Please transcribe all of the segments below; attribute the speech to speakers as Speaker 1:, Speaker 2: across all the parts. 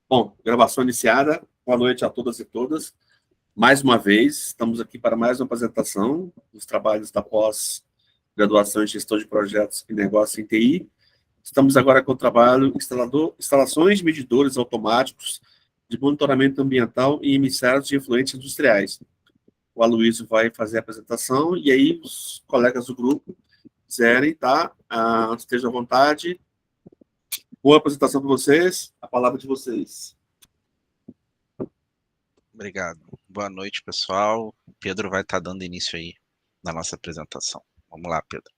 Speaker 1: Bom, gravação iniciada. Boa noite a todas e todas. Mais uma vez, estamos aqui para mais uma apresentação dos trabalhos da pós-graduação em Gestão de Projetos e Negócio em TI. Estamos agora com o trabalho instalações de medidores automáticos de monitoramento ambiental em emissários de efluentes industriais. O Aloysio vai fazer a apresentação e aí os colegas do grupo quiserem, tá? Estejam à vontade. Boa apresentação para vocês. A palavra de vocês.
Speaker 2: Obrigado. Boa noite, pessoal. O Pedro vai estar dando início aí na nossa apresentação. Vamos lá, Pedro.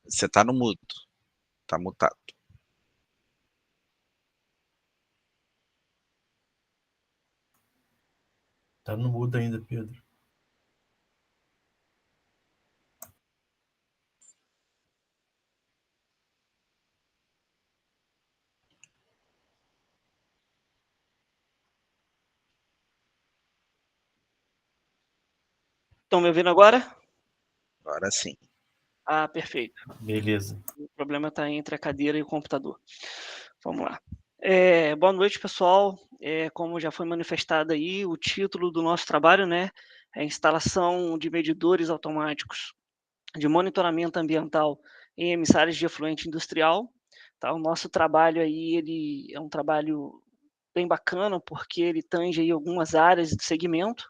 Speaker 2: Você está no mudo. Está mutado.
Speaker 3: Está no mudo ainda, Pedro.
Speaker 4: Estão me ouvindo agora?
Speaker 2: Agora sim.
Speaker 4: Ah, perfeito.
Speaker 3: Beleza.
Speaker 4: O problema está entre a cadeira e o computador. Vamos lá. Boa noite, pessoal. Como já foi manifestado aí, o título do nosso trabalho, né, é instalação de medidores automáticos de monitoramento ambiental em emissários de efluente industrial. Tá? O nosso trabalho aí, ele é um trabalho bem bacana, porque ele tange aí algumas áreas do segmento,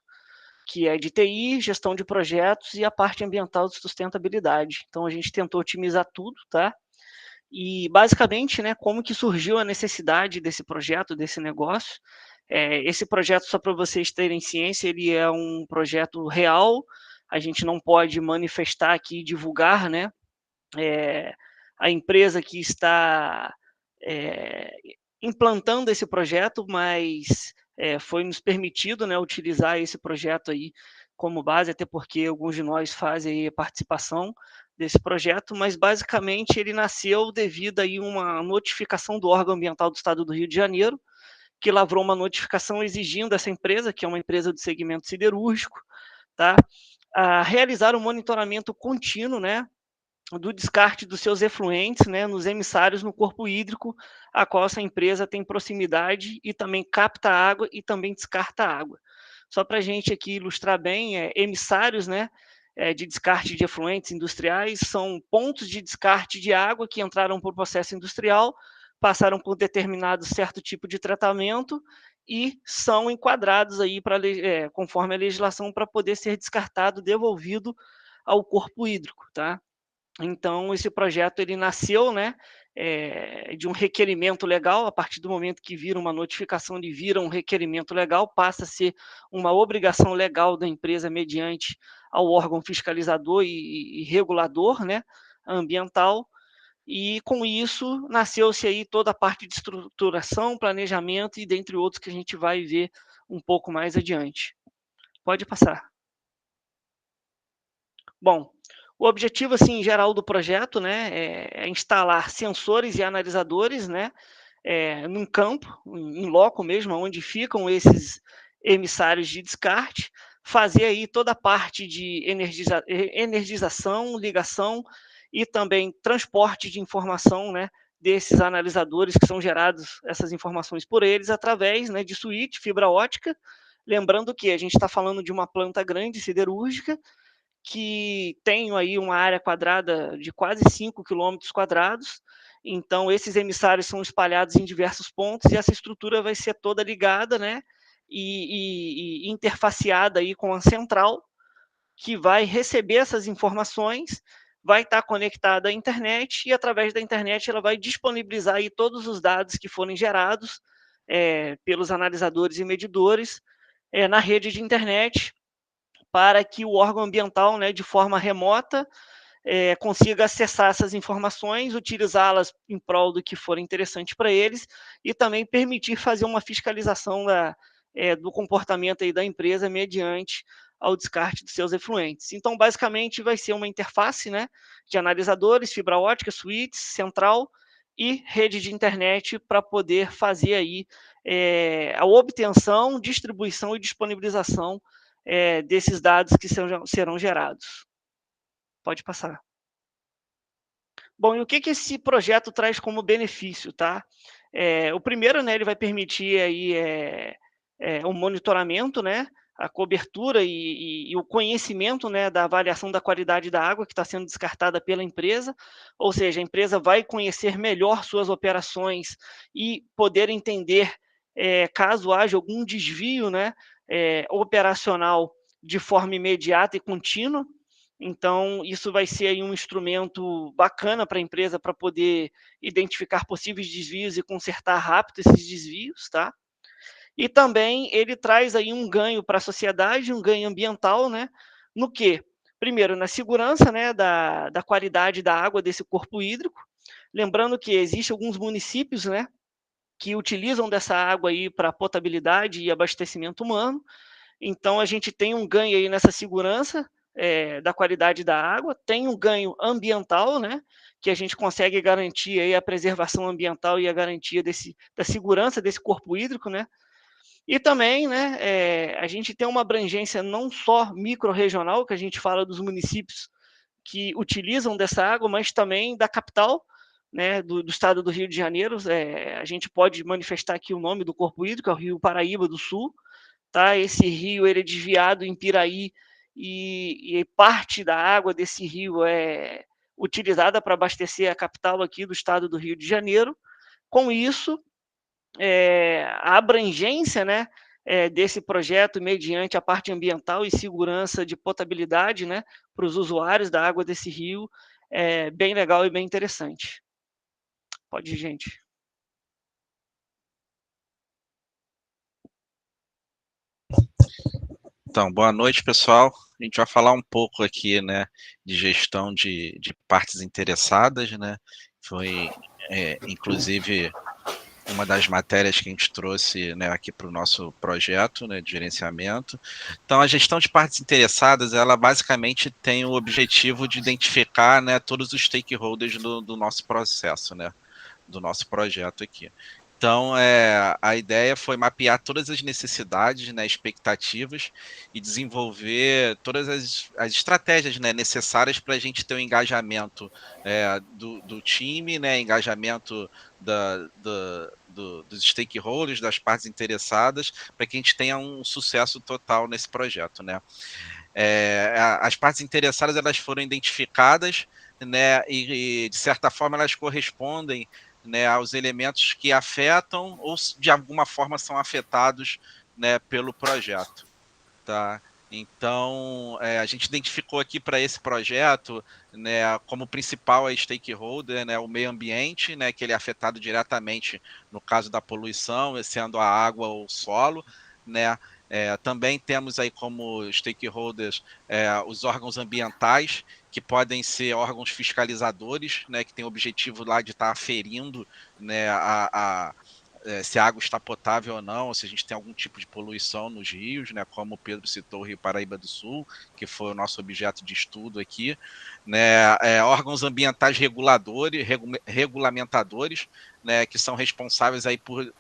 Speaker 4: que é de TI, gestão de projetos e a parte ambiental de sustentabilidade. Então, a gente tentou otimizar tudo, tá? E, basicamente, né, como que surgiu a necessidade desse projeto, desse negócio. Esse projeto, só para vocês terem ciência, ele é um projeto real, a gente não pode manifestar aqui, divulgar, né, a empresa que está implantando esse projeto, mas foi nos permitido, né, utilizar esse projeto aí como base, até porque alguns de nós fazem a participação desse projeto, mas basicamente ele nasceu devido a uma notificação do órgão ambiental do Estado do Rio de Janeiro, que lavrou uma notificação exigindo essa empresa, que é uma empresa do segmento siderúrgico, tá, a realizar um monitoramento contínuo, né, do descarte dos seus efluentes, né, nos emissários no corpo hídrico, a qual essa empresa tem proximidade e também capta água e também descarta água. Só para a gente aqui ilustrar bem, emissários, né, de descarte de efluentes industriais são pontos de descarte de água que entraram por processo industrial, passaram por determinado certo tipo de tratamento e são enquadrados aí conforme a legislação para poder ser descartado, devolvido ao corpo hídrico, tá? Então, esse projeto ele nasceu, né, de um requerimento legal. A partir do momento que vira uma notificação, ele vira um requerimento legal, passa a ser uma obrigação legal da empresa mediante ao órgão fiscalizador e regulador, né, ambiental. E com isso nasceu-se aí toda a parte de estruturação, planejamento e dentre outros que a gente vai ver um pouco mais adiante. Pode passar. Bom, o objetivo, assim, geral do projeto, né, é instalar sensores e analisadores, né, num campo, em loco mesmo, onde ficam esses emissários de descarte, fazer aí toda a parte de energização, ligação e também transporte de informação, né, desses analisadores que são gerados, essas informações por eles, através, né, de suíte, fibra ótica. Lembrando que a gente está falando de uma planta grande, siderúrgica, que tem aí uma área quadrada de quase 5 quilômetros quadrados. Então, esses emissários são espalhados em diversos pontos e essa estrutura vai ser toda ligada, né, e interfaceada aí com a central, que vai receber essas informações, vai estar conectada à internet e, através da internet, ela vai disponibilizar aí todos os dados que forem gerados pelos analisadores e medidores na rede de internet, para que o órgão ambiental, né, de forma remota, consiga acessar essas informações, utilizá-las em prol do que for interessante para eles e também permitir fazer uma fiscalização do comportamento aí da empresa mediante ao descarte dos seus efluentes. Então, basicamente, vai ser uma interface, né, de analisadores, fibra ótica, suítes, central e rede de internet para poder fazer aí a obtenção, distribuição e disponibilização desses dados que serão gerados. Pode passar. Bom, e o que esse projeto traz como benefício, tá? O primeiro, né, ele vai permitir aí, o monitoramento, né, a cobertura e o conhecimento, né, da avaliação da qualidade da água que está sendo descartada pela empresa, ou seja, a empresa vai conhecer melhor suas operações e poder entender, caso haja algum desvio, né, operacional de forma imediata e contínua. Então, isso vai ser aí um instrumento bacana para a empresa para poder identificar possíveis desvios e consertar rápido esses desvios, tá? E também ele traz aí um ganho para a sociedade, um ganho ambiental, né? No quê? Primeiro, na segurança, né, da qualidade da água desse corpo hídrico. Lembrando que existem alguns municípios, né, que utilizam dessa água aí para potabilidade e abastecimento humano. Então, a gente tem um ganho aí nessa segurança, da qualidade da água, tem um ganho ambiental, né, que a gente consegue garantir aí a preservação ambiental e a garantia da segurança desse corpo hídrico, né. E também, né, a gente tem uma abrangência não só microrregional, que a gente fala dos municípios que utilizam dessa água, mas também da capital, né, do estado do Rio de Janeiro. A gente pode manifestar aqui o nome do corpo hídrico, é o Rio Paraíba do Sul, tá? Esse rio ele é desviado em Piraí e parte da água desse rio é utilizada para abastecer a capital aqui do estado do Rio de Janeiro. Com isso, a abrangência, né, desse projeto mediante a parte ambiental e segurança de potabilidade, né, para os usuários da água desse rio é bem legal e bem interessante. Pode ir, gente.
Speaker 2: Então, boa noite, pessoal. A gente vai falar um pouco aqui, né, de gestão de partes interessadas, né? Foi, inclusive, uma das matérias que a gente trouxe, né, aqui para o nosso projeto, né, de gerenciamento. Então, a gestão de partes interessadas, ela basicamente tem o objetivo de identificar, né, todos os stakeholders do nosso processo, né, do nosso projeto aqui. Então, a ideia foi mapear todas as necessidades, né, expectativas e desenvolver todas as estratégias, né, necessárias para a gente ter o engajamento do time, né, engajamento dos stakeholders, das partes interessadas, para que a gente tenha um sucesso total nesse projeto, né. As partes interessadas, elas foram identificadas, né, e de certa forma elas correspondem, né, aos elementos que afetam ou de alguma forma são afetados, né, pelo projeto, tá? Então, a gente identificou aqui para esse projeto, né, como principal stakeholder, né, o meio ambiente, né, que ele é afetado diretamente no caso da poluição, sendo a água ou o solo, né. Também temos aí como stakeholders os órgãos ambientais, que podem ser órgãos fiscalizadores, né, que tem o objetivo lá de estar aferindo, né, se a água está potável ou não, ou se a gente tem algum tipo de poluição nos rios, né, como o Pedro citou o Rio Paraíba do Sul, que foi o nosso objeto de estudo aqui, né, órgãos ambientais regulamentadores, né, que são responsáveis aí por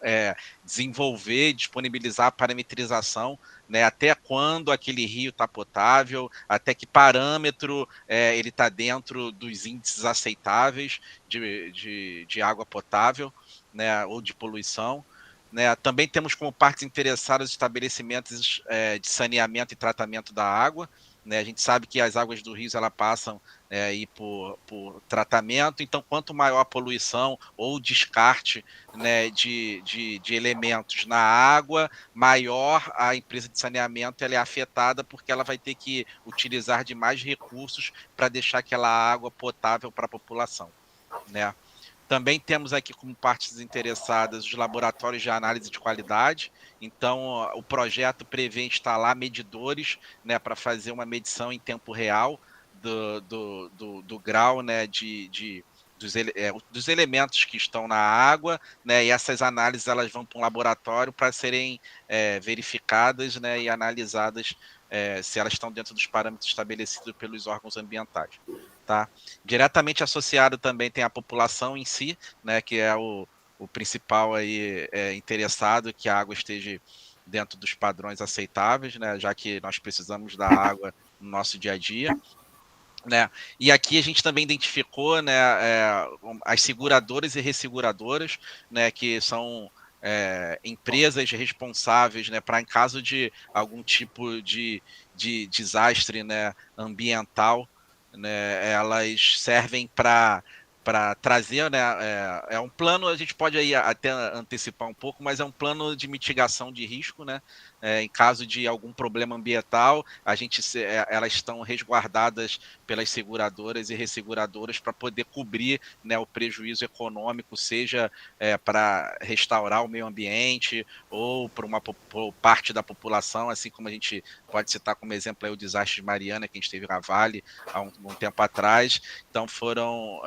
Speaker 2: desenvolver, disponibilizar a parametrização, né, até quando aquele rio está potável, até que parâmetro ele está dentro dos índices aceitáveis de água potável, né, ou de poluição. Né. Também temos como partes interessadas estabelecimentos de saneamento e tratamento da água. Né. A gente sabe que as águas do rio elas passam aí por tratamento, então quanto maior a poluição ou descarte, né, de elementos na água, maior a empresa de saneamento ela é afetada, porque ela vai ter que utilizar de mais recursos para deixar aquela água potável para a população. Né. Também temos aqui como partes interessadas os laboratórios de análise de qualidade. Então, o projeto prevê instalar medidores, né, para fazer uma medição em tempo real do grau, né, dos elementos que estão na água, né, e essas análises elas vão para um laboratório para serem verificadas, né, e analisadas se elas estão dentro dos parâmetros estabelecidos pelos órgãos ambientais. Tá? Diretamente associado também tem a população em si, né, que é o principal aí, interessado que a água esteja dentro dos padrões aceitáveis, né, já que nós precisamos da água no nosso dia a dia. né? E aqui a gente também identificou, né, as seguradoras e resseguradoras, né, que são empresas responsáveis, né, para em caso de algum tipo de desastre, né, ambiental, né, elas servem para trazer, né, é um plano, a gente pode aí até antecipar um pouco, mas é um plano de mitigação de risco, né, em caso de algum problema ambiental, elas estão resguardadas pelas seguradoras e resseguradoras para poder cobrir, né, o prejuízo econômico, seja para restaurar o meio ambiente ou por por parte da população, assim como a gente pode citar como exemplo aí o desastre de Mariana, que a gente teve na Vale há um tempo atrás. Então foram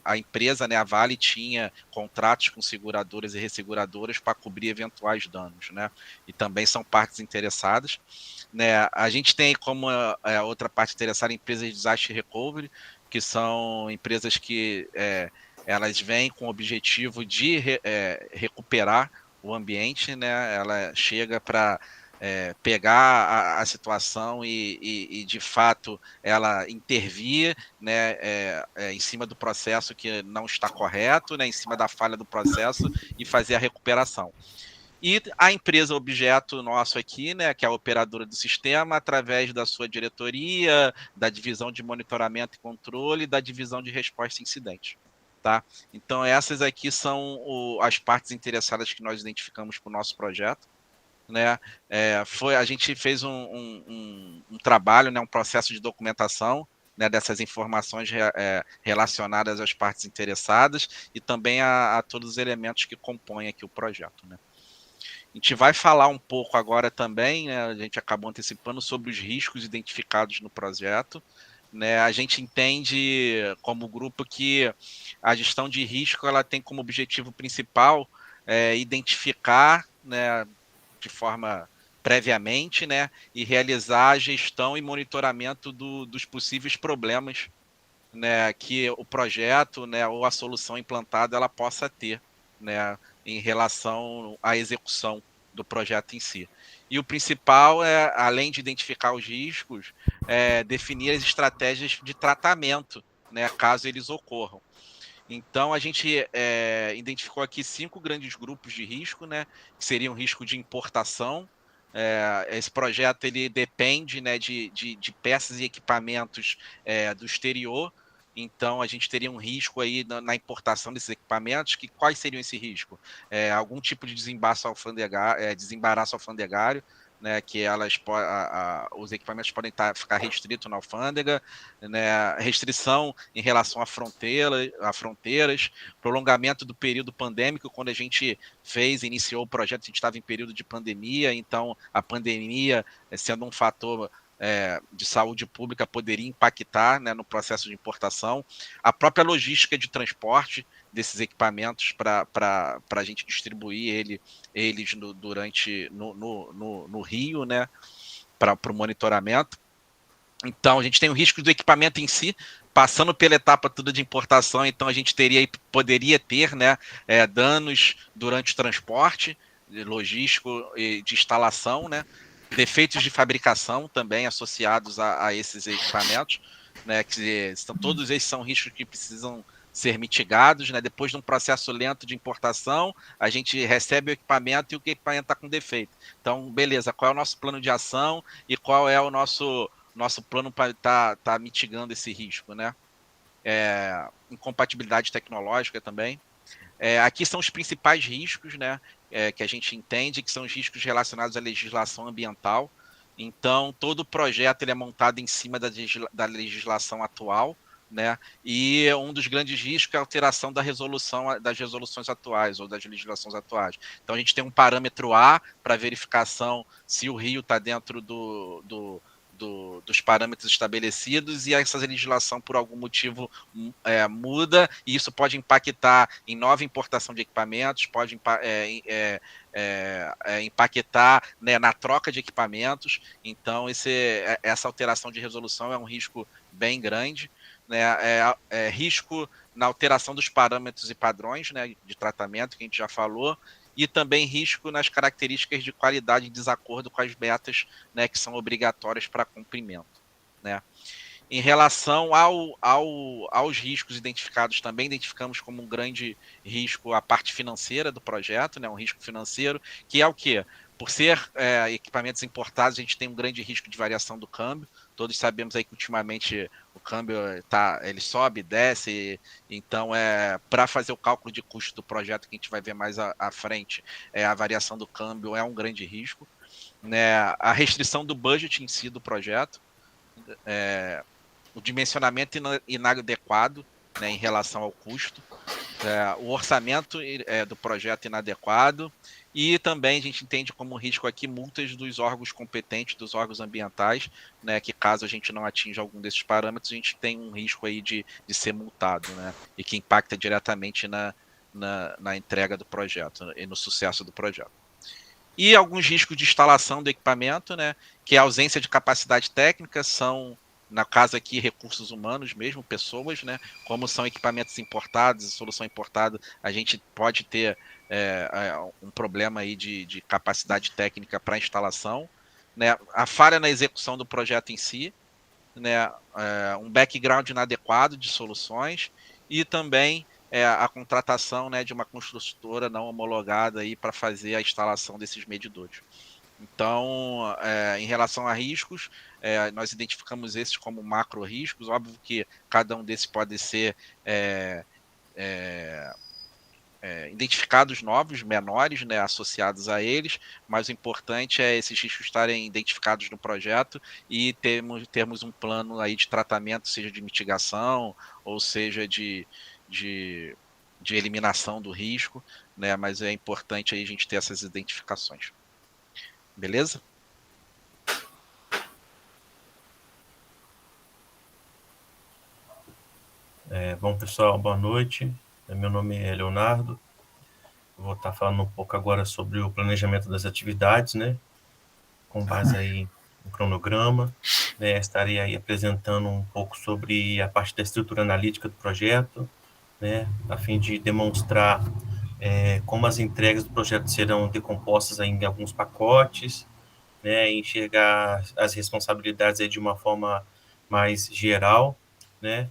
Speaker 2: a empresa, né, a Vale tinha contratos com seguradoras e resseguradoras para cobrir eventuais danos, né? E também são partes interessadas, né? A gente tem como outra parte interessada empresas de disaster recovery, que são empresas que elas vêm com o objetivo de recuperar o ambiente, né? Ela chega para pegar a situação e, de fato, ela intervir, né, em cima do processo que não está correto, né, em cima da falha do processo e fazer a recuperação. E a empresa objeto nosso aqui, né, que é a operadora do sistema, através da sua diretoria, da divisão de monitoramento e controle, da divisão de resposta a incidentes. Tá? Então, essas aqui são as partes interessadas que nós identificamos para o nosso projeto. Né? A gente fez um trabalho, né, um processo de documentação, né, dessas informações relacionadas às partes interessadas e também a todos os elementos que compõem aqui o projeto. Né? A gente vai falar um pouco agora também, né, a gente acabou antecipando sobre os riscos identificados no projeto. Né, a gente entende como grupo que a gestão de risco ela tem como objetivo principal identificar, né, de forma previamente, né, e realizar a gestão e monitoramento dos possíveis problemas, né, que o projeto, né, ou a solução implantada ela possa ter, né, em relação à execução do projeto em si. E o principal é, além de identificar os riscos, definir as estratégias de tratamento, né, caso eles ocorram. Então, a gente identificou aqui 5 grandes grupos de risco, né, que seriam risco de importação. Esse projeto ele depende, né, de peças e equipamentos do exterior. Então, a gente teria um risco aí na importação desses equipamentos. Quais seriam esse risco? Algum tipo de desembaraço alfandegário, né, que os equipamentos podem ficar restritos na alfândega, né, restrição em relação a fronteiras, prolongamento do período pandêmico. Quando a gente iniciou o projeto, a gente estava em período de pandemia, então a pandemia, sendo um fator de saúde pública, poderia impactar, né, no processo de importação. A própria logística de transporte desses equipamentos para a gente distribuir eles no Rio, né, para o monitoramento. Então, a gente tem o risco do equipamento em si, passando pela etapa toda de importação, então a gente poderia ter, né, danos durante o transporte, logístico e de instalação, né, defeitos de fabricação também associados a esses equipamentos, né, todos esses são riscos que precisam ser mitigados, né, depois de um processo lento de importação, a gente recebe o equipamento e o equipamento está com defeito. Então, beleza, qual é o nosso plano de ação e qual é o nosso plano para tá mitigando esse risco, né? Incompatibilidade tecnológica também. Aqui são os principais riscos, né, que a gente entende, que são os riscos relacionados à legislação ambiental. Então, todo o projeto ele é montado em cima da legislação atual, né? E um dos grandes riscos é a alteração das resoluções atuais ou das legislações atuais. Então, a gente tem um parâmetro A para verificação se o rio está dentro dos parâmetros estabelecidos e essa legislação, por algum motivo, muda, e isso pode impactar em nova importação de equipamentos, pode impactar, né, na troca de equipamentos. Então, essa alteração de resolução é um risco bem grande. Né, risco na alteração dos parâmetros e padrões, né, de tratamento, que a gente já falou, e também risco nas características de qualidade em desacordo com as metas, né, que são obrigatórias para cumprimento. Né? Em relação aos riscos identificados, também identificamos como um grande risco a parte financeira do projeto, né, um risco financeiro, que é o quê? Por ser equipamentos importados, a gente tem um grande risco de variação do câmbio. Todos sabemos aí que ultimamente o câmbio ele sobe, desce, então para fazer o cálculo de custo do projeto, que a gente vai ver mais à frente, a variação do câmbio é um grande risco, né? A restrição do budget em si do projeto, o dimensionamento inadequado, né, em relação ao custo, o orçamento do projeto inadequado, e também a gente entende como risco aqui multas dos órgãos competentes, dos órgãos ambientais, né, que caso a gente não atinja algum desses parâmetros, a gente tem um risco aí de ser multado, né, e que impacta diretamente na entrega do projeto e no sucesso do projeto. E alguns riscos de instalação do equipamento, né, que é a ausência de capacidade técnica, são, na caso aqui, recursos humanos mesmo, pessoas, né, como são equipamentos importados, solução importada, a gente pode ter um problema aí de capacidade técnica para instalação, né, a falha na execução do projeto em si, né, um background inadequado de soluções, e também a contratação, né, de uma construtora não homologada para fazer a instalação desses medidores. Então, em relação a riscos, nós identificamos esses como macro riscos. Óbvio que cada um desses pode ser identificados novos, menores, né, associados a eles, mas o importante é esses riscos estarem identificados no projeto e termos um plano aí de tratamento, seja de mitigação ou seja de eliminação do risco, né, mas é importante aí a gente ter essas identificações. Beleza?
Speaker 3: Bom, pessoal, boa noite. Meu nome é Leonardo. Vou estar falando um pouco agora sobre o planejamento das atividades, né? Com base aí no cronograma. Né? Estarei aí apresentando um pouco sobre a parte da estrutura analítica do projeto, né? A fim de demonstrar como as entregas do projeto serão decompostas em alguns pacotes, né? Enxergar as responsabilidades aí de uma forma mais geral, né?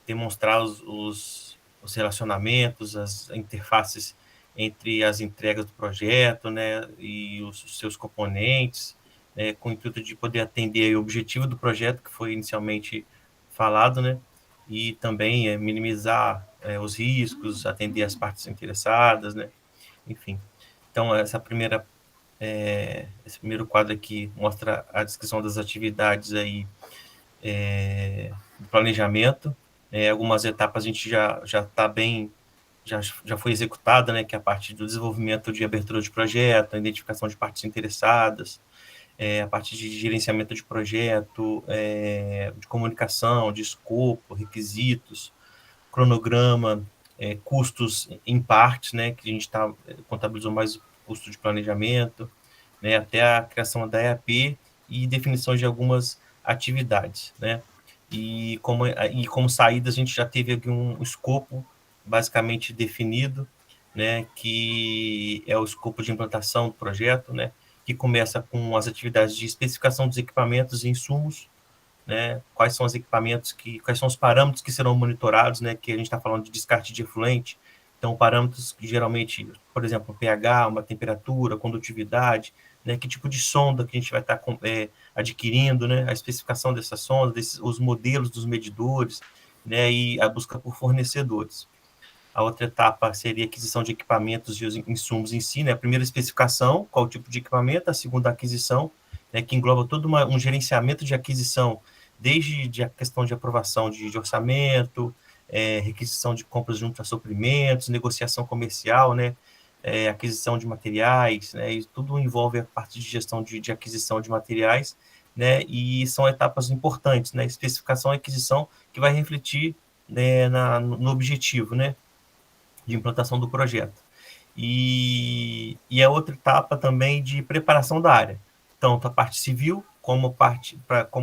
Speaker 3: Demonstrar os relacionamentos, as interfaces entre as entregas do projeto, né, e os seus componentes, né, com o intuito de poder atender o objetivo do projeto que foi inicialmente falado, né, e também minimizar os riscos, atender as partes interessadas, né, enfim. Então, esse primeiro quadro aqui mostra a descrição das atividades aí, do planejamento. Algumas etapas a gente já está bem, já foi executada, né, que é a parte do desenvolvimento de abertura de projeto, a identificação de partes interessadas, a parte de gerenciamento de projeto, de comunicação, de escopo, requisitos, cronograma, custos em partes, né, que a gente contabilizou mais o custo de planejamento, né, até a criação da EAP e definição de algumas atividades, né. E como saída, a gente já teve aqui um escopo basicamente definido, né, que é o escopo de implantação do projeto, né, que começa com as atividades de especificação dos equipamentos e insumos, né, quais são os parâmetros que serão monitorados, né, que a gente está falando de descarte de efluente, então parâmetros que geralmente, por exemplo, pH, uma temperatura, condutividade, né, que tipo de sonda que a gente vai estar adquirindo, né, a especificação dessa sonda, os modelos dos medidores, né, e a busca por fornecedores. A outra etapa seria a aquisição de equipamentos e os insumos em si, né, a primeira especificação, qual tipo de equipamento, a segunda aquisição, né, que engloba todo um gerenciamento de aquisição, desde a questão de aprovação de orçamento, requisição de compras junto a suprimentos, negociação comercial, né, aquisição de materiais, né, e tudo envolve a parte de gestão de aquisição de materiais, né, e são etapas importantes, né, especificação e aquisição que vai refletir, né, no objetivo, né, de implantação do projeto. E a outra etapa também de preparação da área, tanto a parte civil como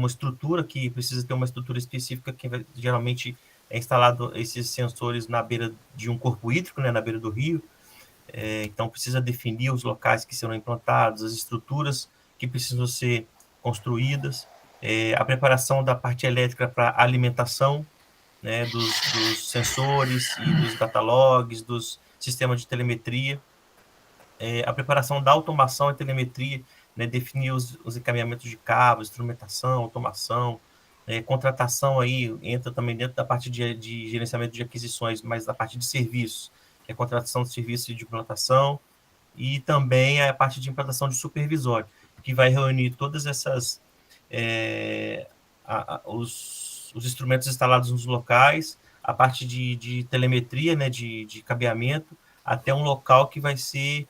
Speaker 3: estrutura, que precisa ter uma estrutura específica que geralmente é instalado esses sensores na beira de um corpo hídrico, né, na beira do rio. Então precisa definir os locais que serão implantados, as estruturas que precisam ser construídas, a preparação da parte elétrica para alimentação, né, dos sensores e dos datalogs, dos sistemas de telemetria, a preparação da automação e telemetria, né, definir os encaminhamentos de cabos, instrumentação, automação, contratação aí entra também dentro da parte de gerenciamento de aquisições, mas da parte de serviços, que é a contratação de serviços de implantação, e também a parte de implantação de supervisório, que vai reunir todas essas os instrumentos instalados nos locais, a parte de telemetria, né, de cabeamento, até um local que vai ser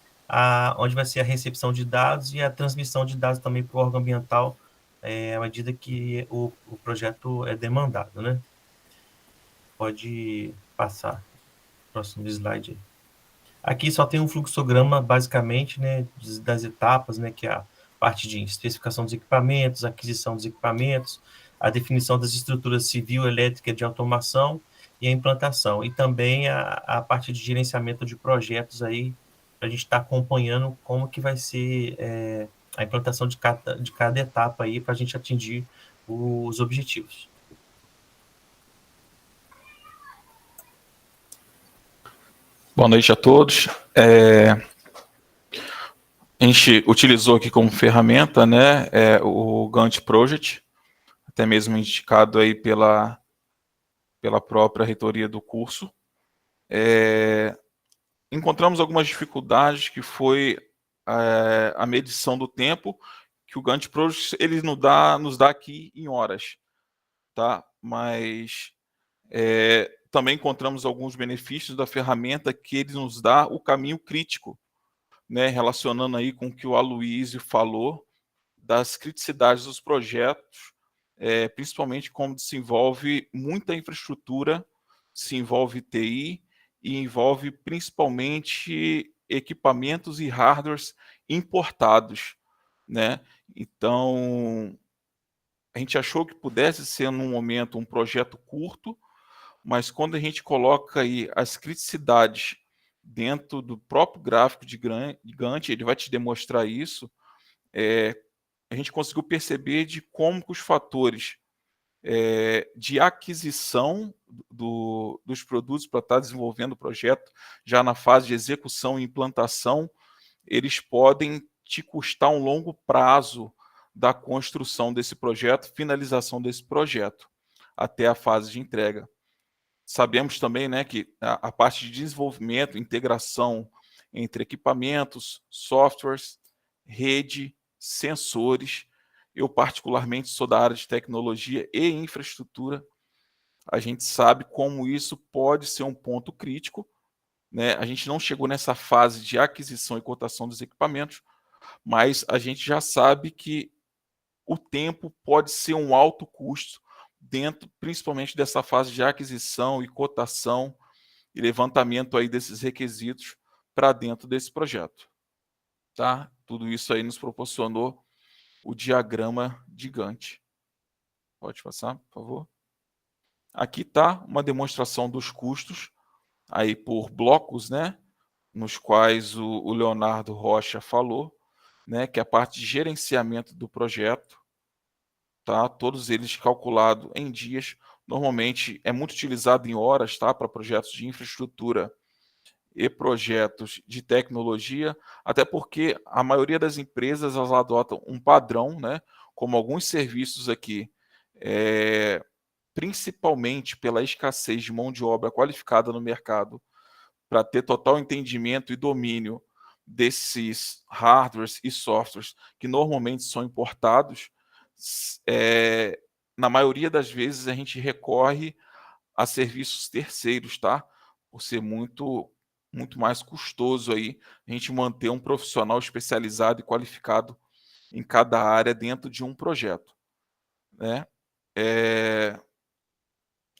Speaker 3: onde vai ser a recepção de dados e a transmissão de dados também para o órgão ambiental, à medida que o projeto é demandado, né? Pode passar. Próximo slide aí. Aqui só tem um fluxograma, basicamente, né, das etapas, né, que é a parte de especificação dos equipamentos, aquisição dos equipamentos, a definição das estruturas civil, elétrica, de automação e a implantação. E também a parte de gerenciamento de projetos aí, para a gente estar acompanhando como que vai ser a implantação de cada etapa aí, para a gente atingir os objetivos.
Speaker 5: Boa noite a todos. A gente utilizou aqui como ferramenta, né, o Gantt Project, até mesmo indicado aí pela própria reitoria do curso. Encontramos algumas dificuldades, que foi a medição do tempo, que o Gantt Project ele nos dá aqui em horas, tá? Mas também encontramos alguns benefícios da ferramenta, que ele nos dá o caminho crítico, né, relacionando aí com o que o Aloysio falou, das criticidades dos projetos, principalmente como se envolve muita infraestrutura, se envolve TI e envolve principalmente equipamentos e hardwares importados, né? Então, a gente achou que pudesse ser, num momento, um projeto curto, mas quando a gente coloca aí as criticidades dentro do próprio gráfico de Gantt, ele vai te demonstrar isso, a gente conseguiu perceber de como que os fatores de aquisição dos produtos para estar desenvolvendo o projeto, já na fase de execução e implantação, eles podem te custar um longo prazo da construção desse projeto, finalização desse projeto, até a fase de entrega. Sabemos também, né, que a parte de desenvolvimento, integração entre equipamentos, softwares, rede, sensores. Eu, particularmente, sou da área de tecnologia e infraestrutura. A gente sabe como isso pode ser um ponto crítico, né? A gente não chegou nessa fase de aquisição e cotação dos equipamentos, mas a gente já sabe que o tempo pode ser um alto custo dentro, principalmente dessa fase de aquisição e cotação e levantamento aí desses requisitos para dentro desse projeto. Tá? Tudo isso aí nos proporcionou o diagrama de Gantt. Pode passar, por favor. Aqui está uma demonstração dos custos aí por blocos, né, nos quais o Leonardo Rocha falou, né, que é a parte de gerenciamento do projeto, tá? Todos eles calculados em dias. Normalmente é muito utilizado em horas, tá, para projetos de infraestrutura e projetos de tecnologia, até porque a maioria das empresas elas adotam um padrão, né, como alguns serviços aqui, principalmente pela escassez de mão de obra qualificada no mercado, para ter total entendimento e domínio desses hardwares e softwares que normalmente são importados, na maioria das vezes a gente recorre a serviços terceiros, tá? Por ser muito mais custoso aí a gente manter um profissional especializado e qualificado em cada área dentro de um projeto, né?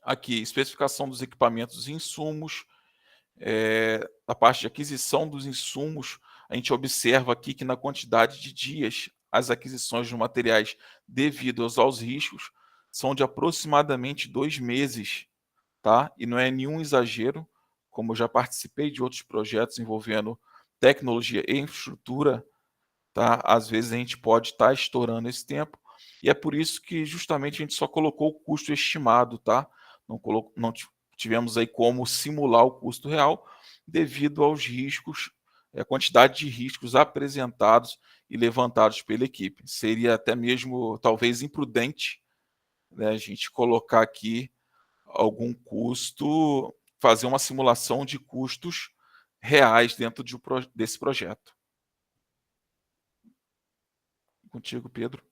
Speaker 5: Aqui, especificação dos equipamentos e insumos, a parte de aquisição dos insumos, a gente observa aqui que na quantidade de dias as aquisições de materiais devido aos riscos são de aproximadamente 2 meses, tá? E não é nenhum exagero, como eu já participei de outros projetos envolvendo tecnologia e infraestrutura, tá? Às vezes a gente pode estar estourando esse tempo, e é por isso que justamente a gente só colocou o custo estimado, tá? Não tivemos aí como simular o custo real devido aos riscos, a quantidade de riscos apresentados e levantados pela equipe. Seria até mesmo, talvez, imprudente, né, a gente colocar aqui algum custo, fazer uma simulação de custos reais dentro desse projeto. Contigo, Pedro.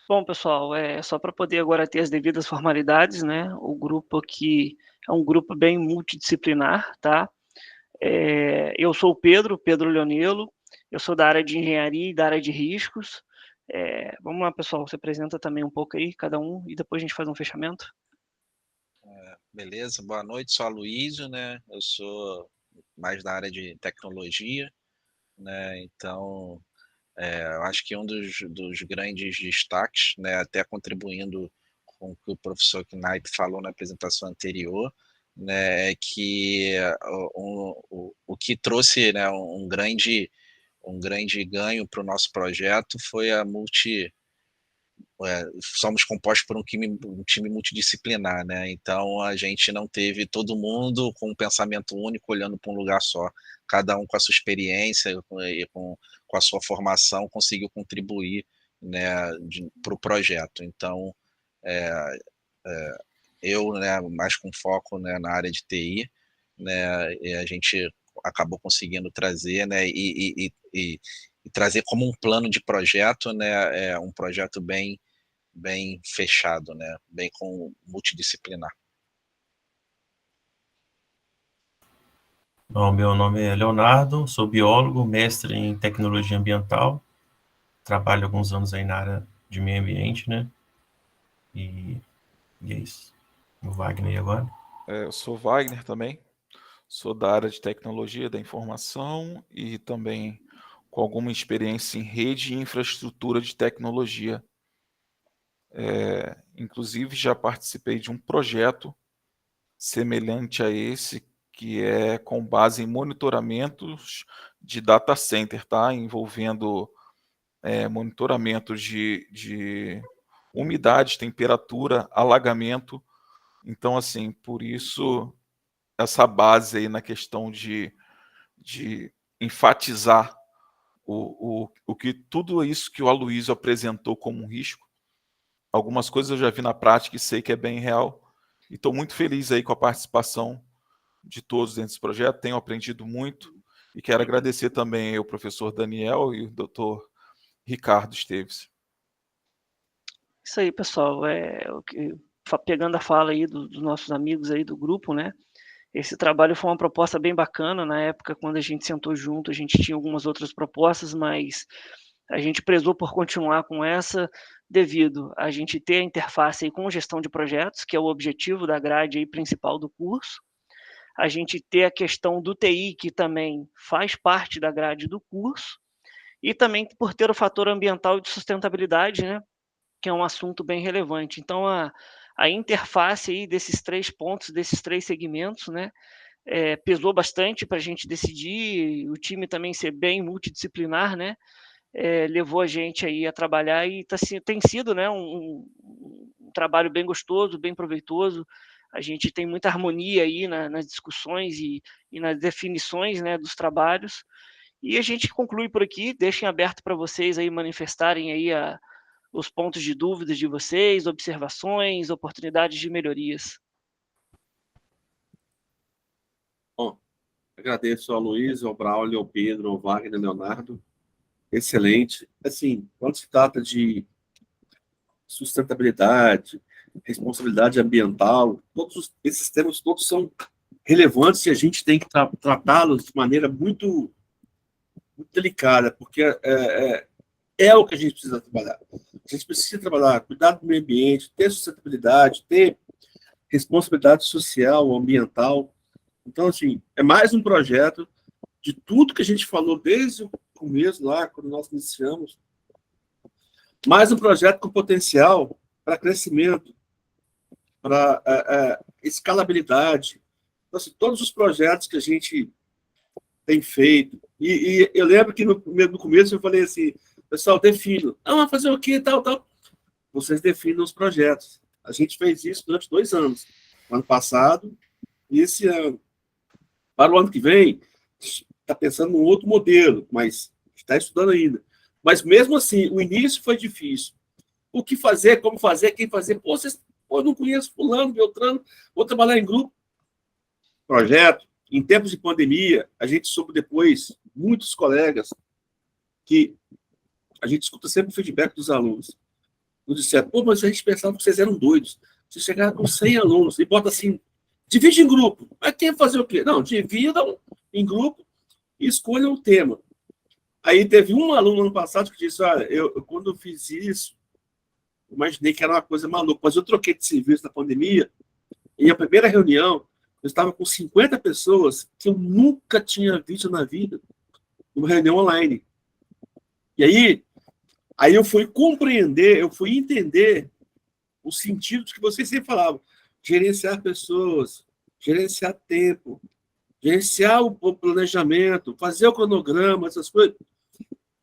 Speaker 4: Bom, pessoal, só para poder agora ter as devidas formalidades, né? O grupo aqui é um grupo bem multidisciplinar, tá? Eu sou o Pedro Leonelo, eu sou da área de engenharia e da área de riscos. Vamos lá, pessoal, você apresenta também um pouco aí, cada um, e depois a gente faz um fechamento.
Speaker 2: Beleza, boa noite, sou Aloysio, né? Eu sou mais da área de tecnologia, né? Então, eu acho que um dos grandes destaques, né, até contribuindo com o que o professor Knight falou na apresentação anterior, né, é que o que trouxe, né, um grande ganho para o nosso projeto foi somos compostos por um time multidisciplinar, né? Então a gente não teve todo mundo com um pensamento único olhando para um lugar só. Cada um com a sua experiência e com a sua formação conseguiu contribuir, né, para o projeto. Então eu, né, mais com foco, né, na área de TI, né, e a gente acabou conseguindo trazer, né, e trazer como um plano de projeto, né, um projeto bem fechado, né, bem com multidisciplinar.
Speaker 3: Bom, meu nome é Leonardo, sou biólogo, mestre em tecnologia ambiental, trabalho há alguns anos aí na área de meio ambiente, né? E é isso. O Wagner agora.
Speaker 5: Eu sou Wagner também, sou da área de tecnologia da informação e também com alguma experiência em rede e infraestrutura de tecnologia. Inclusive já participei de um projeto semelhante a esse, que é com base em monitoramentos de data center, tá? Envolvendo monitoramento de umidade, temperatura, alagamento. Então, assim, por isso, essa base aí na questão de enfatizar o que tudo isso que o Aloysio apresentou como um risco. Algumas coisas eu já vi na prática e sei que é bem real. E estou muito feliz aí com a participação de todos dentro desse projeto. Tenho aprendido muito e quero agradecer também ao professor Daniel e o doutor Ricardo Esteves.
Speaker 4: Isso aí, pessoal. Pegando a fala aí dos nossos amigos aí do grupo, né? Esse trabalho foi uma proposta bem bacana. Na época, quando a gente sentou junto, a gente tinha algumas outras propostas, mas a gente prezou por continuar com essa, devido a gente ter a interface aí com gestão de projetos, que é o objetivo da grade aí principal do curso. A gente ter a questão do TI, que também faz parte da grade do curso, e também por ter o fator ambiental e de sustentabilidade, né, que é um assunto bem relevante. Então, a interface aí desses 3 pontos, desses 3 segmentos, né, pesou bastante para a gente decidir, o time também ser bem multidisciplinar, né, levou a gente aí a trabalhar e tem sido, né, um trabalho bem gostoso, bem proveitoso. A gente tem muita harmonia aí nas discussões e nas definições, né, dos trabalhos. E a gente conclui por aqui, deixem aberto para vocês aí manifestarem aí os pontos de dúvidas de vocês, observações, oportunidades de melhorias.
Speaker 1: Bom, agradeço ao Luiz, ao Braulio, ao Pedro, ao Wagner, ao Leonardo. Excelente. Assim, quando se trata de sustentabilidade, responsabilidade ambiental, todos esses temas todos são relevantes e a gente tem que tratá-los de maneira muito, muito delicada, porque é o que a gente precisa trabalhar. A gente precisa trabalhar, cuidar do meio ambiente, ter sustentabilidade, ter responsabilidade social, ambiental. Então, assim, é mais um projeto de tudo que a gente falou desde o começo lá, quando nós iniciamos, mais um projeto com potencial para crescimento, para escalabilidade. Então, assim, todos os projetos que a gente tem feito, e eu lembro que no começo eu falei assim, Pessoal, defino. Ah, fazer o quê? Tal, tal. Vocês definem os projetos. A gente fez isso durante 2 anos. Ano passado e esse ano. Para o ano que vem, está pensando num outro modelo, mas está estudando ainda. Mas mesmo assim, o início foi difícil. O que fazer, como fazer, quem fazer. Pô, eu não conheço fulano, Beltrano, vou trabalhar em grupo. Projeto. Em tempos de pandemia, a gente soube depois, muitos colegas, que a gente escuta sempre o feedback dos alunos. Nos disseram, pô, mas a gente pensava que vocês eram doidos. Vocês chegaram com 100 alunos e bota assim, divide em grupo. Mas quem vai fazer o quê? Não, dividam em grupo e escolham o tema. Aí teve um aluno ano passado que disse, olha, quando eu fiz isso, eu imaginei que era uma coisa maluca, mas eu troquei de serviço na pandemia e a primeira reunião, eu estava com 50 pessoas que eu nunca tinha visto na vida, numa reunião online. E aí eu fui compreender, eu fui entender o sentido que vocês sempre falavam. Gerenciar pessoas, gerenciar tempo, gerenciar o planejamento, fazer o cronograma, essas coisas.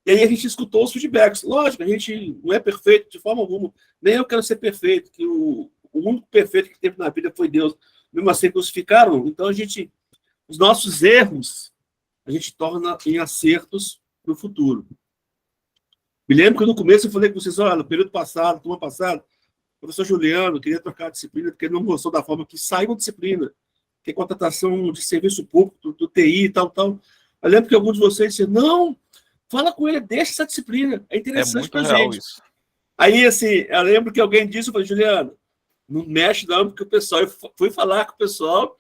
Speaker 1: E aí a gente escutou os feedbacks. Lógico, a gente não é perfeito de forma alguma. Nem eu quero ser perfeito, que o único perfeito que teve na vida foi Deus. Mesmo assim, crucificaram. Então, os nossos erros, a gente torna em acertos no futuro. Me lembro que no começo eu falei com vocês, olha, no período passado, turma passada, o professor Juliano queria trocar a disciplina porque ele não gostou da forma que saiu a disciplina, que é contratação de serviço público, do TI e tal, tal. Eu lembro que alguns de vocês disseram, não, fala com ele, deixa essa disciplina, é interessante para a gente.
Speaker 5: Isso.
Speaker 1: Aí, assim, eu lembro que alguém disse, eu falei, Juliano, não mexe não, porque o pessoal, eu fui falar com o pessoal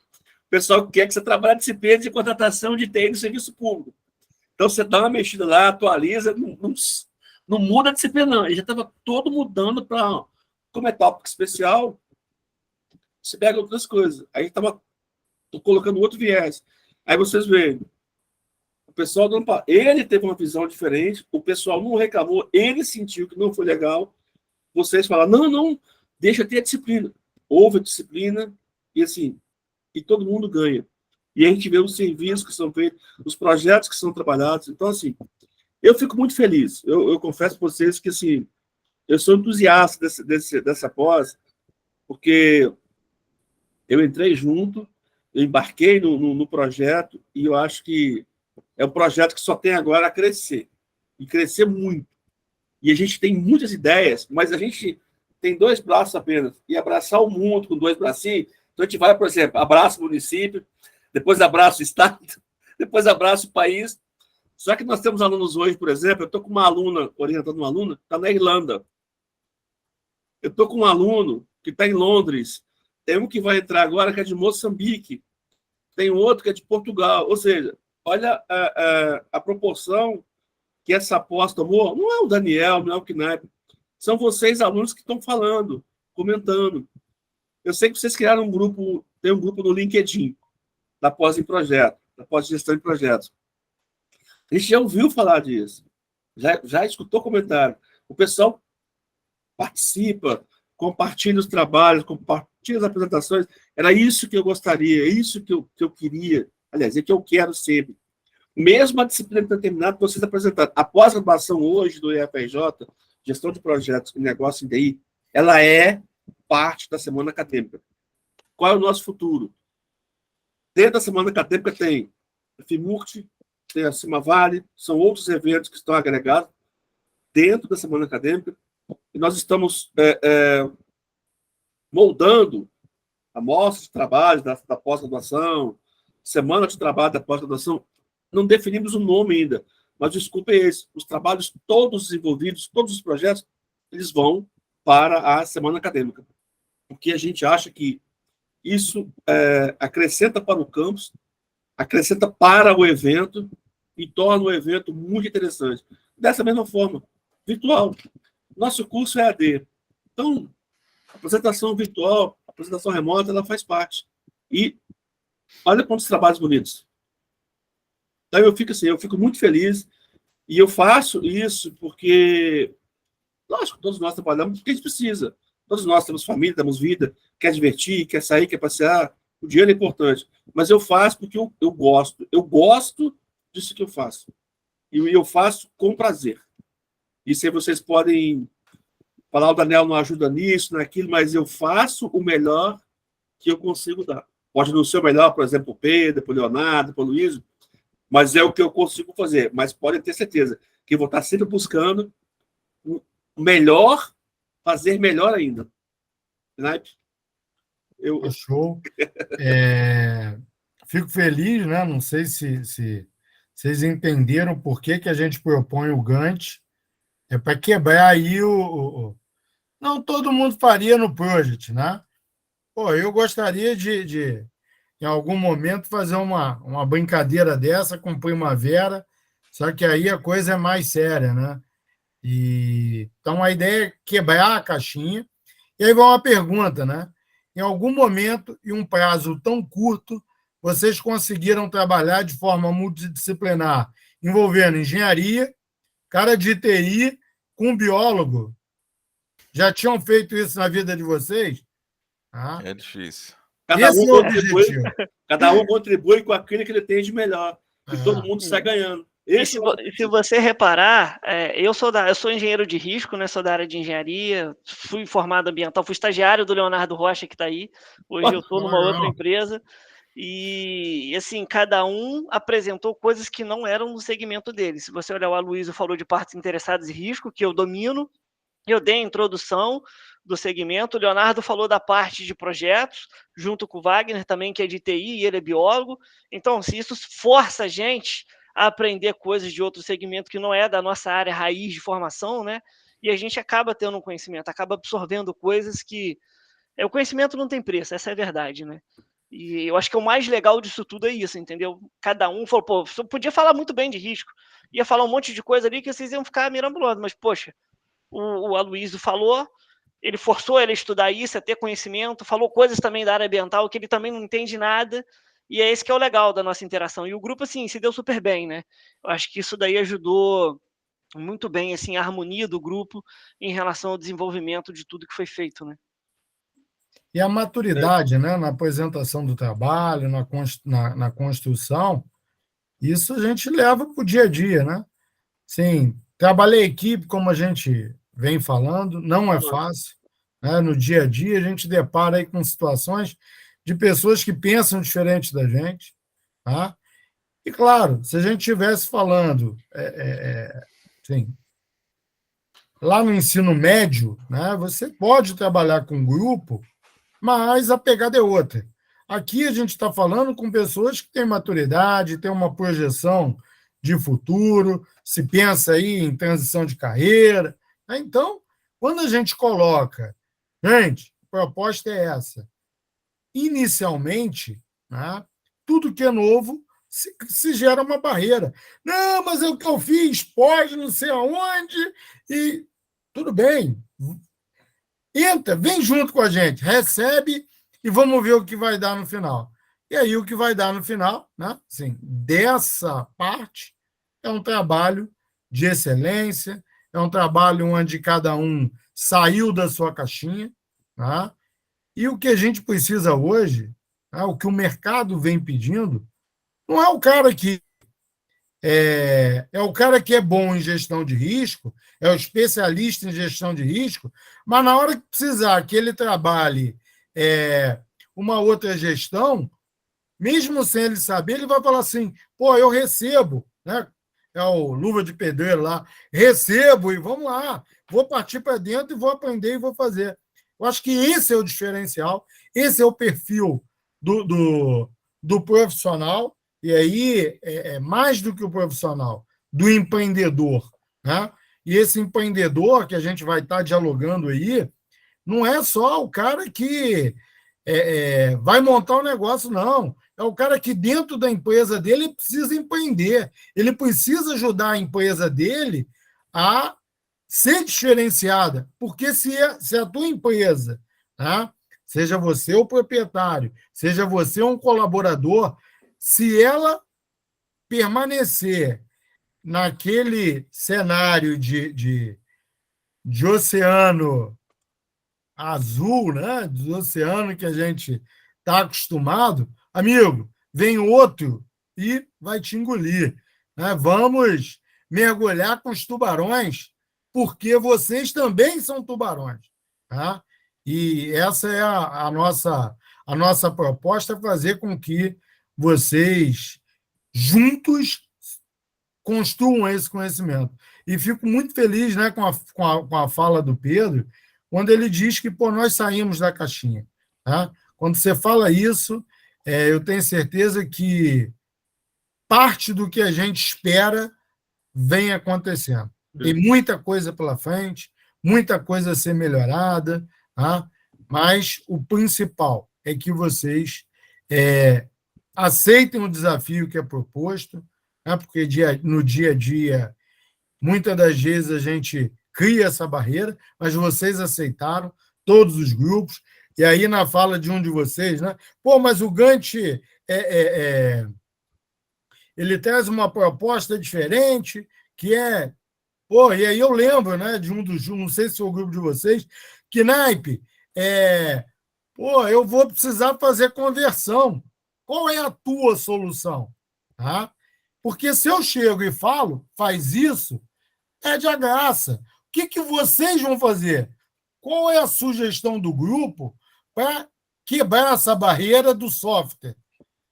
Speaker 1: quer que você trabalhe a disciplina de contratação de TI no serviço público. Então, você dá uma mexida lá, atualiza, não muda a disciplina, não. Ele já estava todo mudando para, como é tópico especial, você pega outras coisas. Aí estava colocando outro viés. Aí vocês veem, o pessoal do ele teve uma visão diferente, o pessoal não reclamou, ele sentiu que não foi legal. Vocês falaram, não, deixa ter a disciplina. Houve a disciplina e assim, e todo mundo ganha. E a gente vê os serviços que são feitos, os projetos que são trabalhados. Então, assim, eu fico muito feliz. Eu confesso para vocês que, assim, eu sou entusiasta dessa pós, porque eu entrei junto, eu embarquei no projeto, e eu acho que é um projeto que só tem agora a crescer, e crescer muito. E a gente tem muitas ideias, mas a gente tem 2 braços apenas, e abraçar o mundo com 2 bracinhos. Então, a gente vai, por exemplo, abraça o município, depois abraça o estado, depois abraça o país. Só que nós temos alunos hoje, por exemplo, eu estou com uma aluna, orientando uma aluna, que está na Irlanda. Eu estou com um aluno que está em Londres. Tem um que vai entrar agora, que é de Moçambique. Tem outro que é de Portugal. Ou seja, olha a proporção que essa pós tomou. Não é o Daniel, não é o Knaip. São vocês, alunos, que estão falando, comentando. Eu sei que vocês criaram um grupo, tem um grupo no LinkedIn, da pós em projeto, da pós gestão de projetos. A gente já ouviu falar disso, já escutou comentário. O pessoal participa, compartilha os trabalhos, compartilha as apresentações. Era isso que eu gostaria, é isso que eu queria. Aliás, é que eu quero sempre. Mesmo a disciplina determinada, vocês apresentaram. A pós-graduação hoje do EFRJ, Gestão de Projetos e Negócio em TI, ela é parte da semana acadêmica. Qual é o nosso futuro? Dentro da semana acadêmica tem a FIMURT, tem a Cimavale, são outros eventos que estão agregados dentro da semana acadêmica, e nós estamos moldando amostras de trabalho da pós-graduação, semana de trabalho da pós-graduação. Não definimos o nome ainda, mas o escopo é esse. Os trabalhos todos desenvolvidos, todos os projetos, eles vão para a semana acadêmica, porque a gente acha que isso acrescenta para o campus, acrescenta para o evento e torna o evento muito interessante. Dessa mesma forma, virtual. Nosso curso é AD. Então, a apresentação virtual, a apresentação remota, ela faz parte. E olha quantos trabalhos bonitos. Então, eu fico muito feliz e eu faço isso porque, lógico, todos nós trabalhamos porque a gente precisa. Todos nós temos família, temos vida, quer divertir, quer sair, quer passear. O dinheiro é importante. Mas eu faço porque eu gosto. Eu gosto disso que eu faço. E eu faço com prazer. Isso aí vocês podem falar, o Daniel não ajuda nisso, naquilo, mas eu faço o melhor que eu consigo dar. Pode não ser o melhor, por exemplo, o Pedro, para o Leonardo, para o Luiz, mas é o que eu consigo fazer. Mas podem ter certeza que eu vou estar sempre buscando o melhor, fazer melhor ainda. Né?
Speaker 6: Show. Fico feliz, né? Não sei se vocês entenderam por que a gente propõe o Gantt. É para quebrar aí Não todo mundo faria no Project, né? Pô, eu gostaria de em algum momento, fazer uma brincadeira dessa com Primavera, só que aí a coisa é mais séria, né? Então, a ideia é quebrar a caixinha. E aí vai uma pergunta, né? Em algum momento, em um prazo tão curto, vocês conseguiram trabalhar de forma multidisciplinar, envolvendo engenharia, cara de TI, com biólogo? Já tinham feito isso na vida de vocês?
Speaker 5: É difícil.
Speaker 1: Cada um contribui com aquilo que ele tem de melhor. E todo mundo sai ganhando.
Speaker 4: Se você reparar, eu sou engenheiro de risco, né? Sou da área de engenharia, fui formado ambiental, fui estagiário do Leonardo Rocha, que está aí. Hoje eu estou numa outra empresa. E, assim, cada um apresentou coisas que não eram no segmento dele. Se você olhar, o Aloysio falou de partes interessadas e risco, que eu domino. Eu dei a introdução do segmento, o Leonardo falou da parte de projetos, junto com o Wagner também, que é de TI, e ele é biólogo. Então, se isso força a gente a aprender coisas de outro segmento que não é da nossa área raiz de formação, né? E a gente acaba tendo um conhecimento, acaba absorvendo coisas que... O conhecimento não tem preço, essa é a verdade, né? E eu acho que o mais legal disso tudo é isso, entendeu? Cada um falou, pô, você podia falar muito bem de risco, ia falar um monte de coisa ali que vocês iam ficar mirambulando, mas, poxa, o Aloysio falou, ele forçou ele a estudar isso, a ter conhecimento, falou coisas também da área ambiental que ele também não entende nada, e é esse que é o legal da nossa interação. E o grupo, assim, se deu super bem, né? Eu acho que isso daí ajudou muito bem, assim, a harmonia do grupo em relação ao desenvolvimento de tudo que foi feito, né?
Speaker 6: E a maturidade, né, na apresentação do trabalho, na construção, isso a gente leva para o dia a dia, né? Sim, trabalhar em equipe, como a gente vem falando, não é fácil. Né? No dia a dia, a gente depara aí com situações de pessoas que pensam diferente da gente. Tá? E, claro, se a gente estivesse falando sim, lá no ensino médio, né, você pode trabalhar com grupo, mas a pegada é outra. Aqui a gente está falando com pessoas que têm maturidade, têm uma projeção de futuro, se pensa aí em transição de carreira. Então, quando a gente coloca, gente, a proposta é essa. Inicialmente, né, tudo que é novo se gera uma barreira. Não, mas é o que eu fiz, pode não sei aonde, e tudo bem. Entra, vem junto com a gente, recebe e vamos ver o que vai dar no final. E aí o que vai dar no final, né? Assim, dessa parte, é um trabalho de excelência, é um trabalho onde cada um saiu da sua caixinha, tá? E o que a gente precisa hoje, tá? O que o mercado vem pedindo, não é o cara que é o cara que é bom em gestão de risco, é o especialista em gestão de risco, mas na hora que precisar que ele trabalhe uma outra gestão, mesmo sem ele saber, ele vai falar assim, pô, eu recebo, né? É o luva de pedreiro lá, recebo e vamos lá, vou partir para dentro e vou aprender e vou fazer. Eu acho que esse é o diferencial, esse é o perfil do profissional, e aí é mais do que o profissional, do empreendedor. Né? E esse empreendedor que a gente vai estar dialogando aí, não é só o cara que vai montar um negócio, não. É o cara que dentro da empresa dele precisa empreender. Ele precisa ajudar a empresa dele a ser diferenciada. Porque se a tua empresa, tá? Seja você o proprietário, seja você um colaborador, se ela permanecer naquele cenário de oceano azul, né? Do oceano que a gente está acostumado, amigo, vem outro e vai te engolir. Né? Vamos mergulhar com os tubarões porque vocês também são tubarões. Tá? E essa é a nossa proposta, fazer com que vocês, juntos, construam esse conhecimento. E fico muito feliz, né, com a fala do Pedro, quando ele diz que nós saímos da caixinha. Tá? Quando você fala isso, eu tenho certeza que parte do que a gente espera vem acontecendo. Tem muita coisa pela frente, muita coisa a ser melhorada, tá? Mas o principal é que vocês aceitem o desafio que é proposto, né? Porque no dia a dia, muitas das vezes a gente cria essa barreira, mas vocês aceitaram, todos os grupos, e aí na fala de um de vocês, né? Mas o Gantt ele traz uma proposta diferente, que é... e aí eu lembro, né, de não sei se foi o grupo de vocês, que, naipe, eu vou precisar fazer conversão. Qual é a tua solução? Tá? Porque se eu chego e falo, faz isso, é de graça. O que vocês vão fazer? Qual é a sugestão do grupo para quebrar essa barreira do software?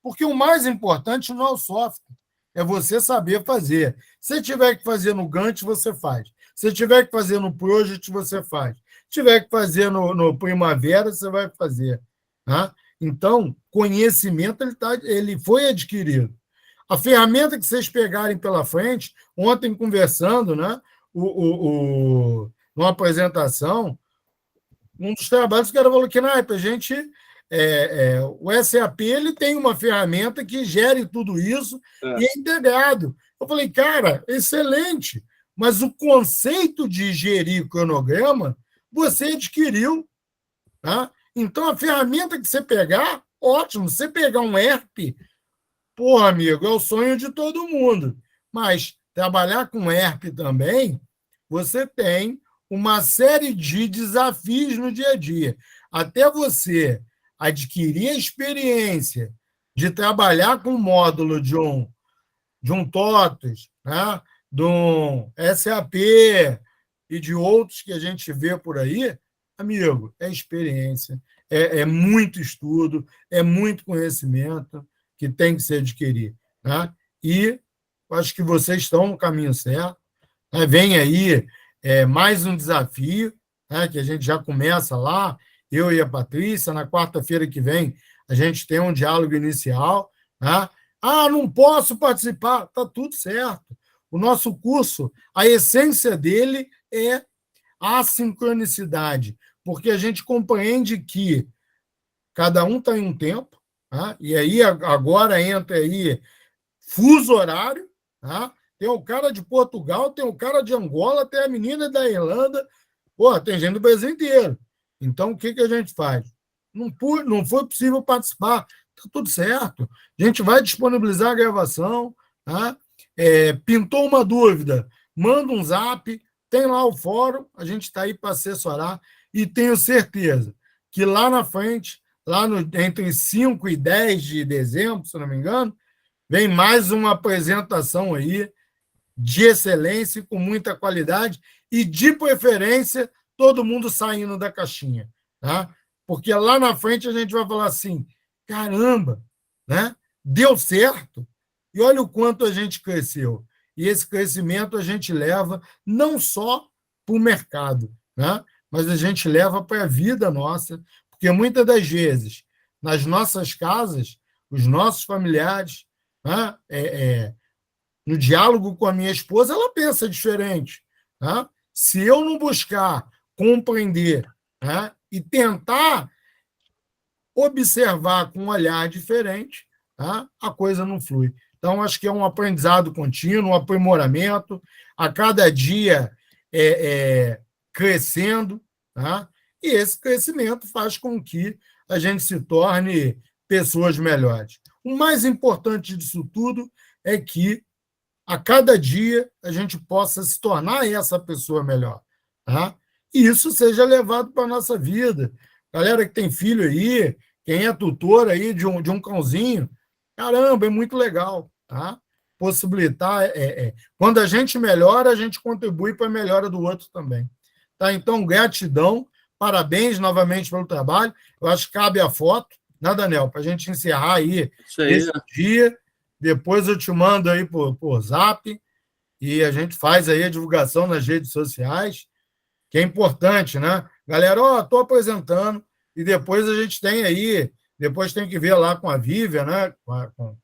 Speaker 6: Porque o mais importante não é o software, é você saber fazer. Se tiver que fazer no Gantt, você faz. Se tiver que fazer no Project, você faz. Se tiver que fazer no Primavera, você vai fazer. Tá? Então, conhecimento ele foi adquirido. A ferramenta que vocês pegarem pela frente, ontem conversando, né, numa apresentação, um dos trabalhos que era falou que a gente... o SAP ele tem uma ferramenta que gere tudo isso e é integrado. Eu falei, cara, excelente, mas o conceito de gerir cronograma você adquiriu. Tá? Então, a ferramenta que você pegar, ótimo. Você pegar um ERP, amigo, é o sonho de todo mundo. Mas trabalhar com ERP também, você tem uma série de desafios no dia a dia. Até você adquirir a experiência de trabalhar com o módulo de um TOTOS, né? De um SAP e de outros que a gente vê por aí, amigo, é experiência, é muito estudo, é muito conhecimento que tem que se adquirir. Né? E acho que vocês estão no caminho certo. Né? Vem aí mais um desafio, né? Que a gente já começa lá, eu e a Patrícia, na quarta-feira que vem, a gente tem um diálogo inicial. Né? Não posso participar. Está tudo certo. O nosso curso, a essência dele é a sincronicidade, porque a gente compreende que cada um está em um tempo, tá? E aí agora entra aí fuso horário. Tá? Tem o cara de Portugal, tem o cara de Angola, tem a menina da Irlanda, tem gente do Brasil inteiro. Então, o que a gente faz? Não foi possível participar, está tudo certo. A gente vai disponibilizar a gravação. Tá? Pintou uma dúvida, manda um zap, tem lá o fórum, a gente está aí para assessorar e tenho certeza que lá na frente, entre 5 e 10 de dezembro, se não me engano, vem mais uma apresentação aí de excelência, com muita qualidade e, de preferência, todo mundo saindo da caixinha, tá? Porque lá na frente a gente vai falar assim, caramba, né? Deu certo e olha o quanto a gente cresceu. E esse crescimento a gente leva não só para o mercado, né? Mas a gente leva para a vida nossa, porque muitas das vezes, nas nossas casas, os nossos familiares, né? No diálogo com a minha esposa, ela pensa diferente. Né? Se eu não buscar compreender, né? E tentar observar com um olhar diferente, tá? A coisa não flui. Então, acho que é um aprendizado contínuo, um aprimoramento, a cada dia crescendo, tá? E esse crescimento faz com que a gente se torne pessoas melhores. O mais importante disso tudo é que, a cada dia, a gente possa se tornar essa pessoa melhor. Tá? E isso seja levado para a nossa vida. Galera que tem filho aí, quem é tutor aí de um cãozinho, caramba, é muito legal. Tá? possibilitar. Quando a gente melhora, a gente contribui para a melhora do outro também. Tá? Então, gratidão, parabéns novamente pelo trabalho. Eu acho que cabe a foto, né, Daniel? Para a gente encerrar aí esse dia. Depois eu te mando aí por Zap e a gente faz aí a divulgação nas redes sociais, que é importante, né? Galera, estou apresentando, e depois a gente tem aí, depois tem que ver lá com a Vivian, né? Com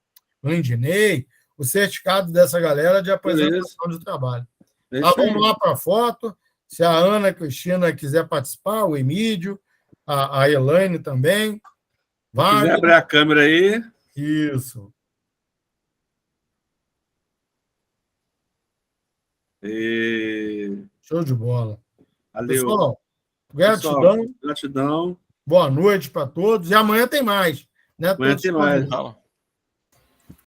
Speaker 6: o Lindinei, o certificado dessa galera de apresentação de trabalho. Tá, vamos lá para a foto. Se a Ana Cristina quiser participar, o Emílio, a Elaine também.
Speaker 1: Vai. Quiser abrir a câmera aí.
Speaker 6: Isso. Show de bola.
Speaker 1: Valeu.
Speaker 6: Pessoal, gratidão.
Speaker 1: Gratidão.
Speaker 6: Boa noite para todos. E amanhã tem mais. Né?
Speaker 1: Amanhã tem mais.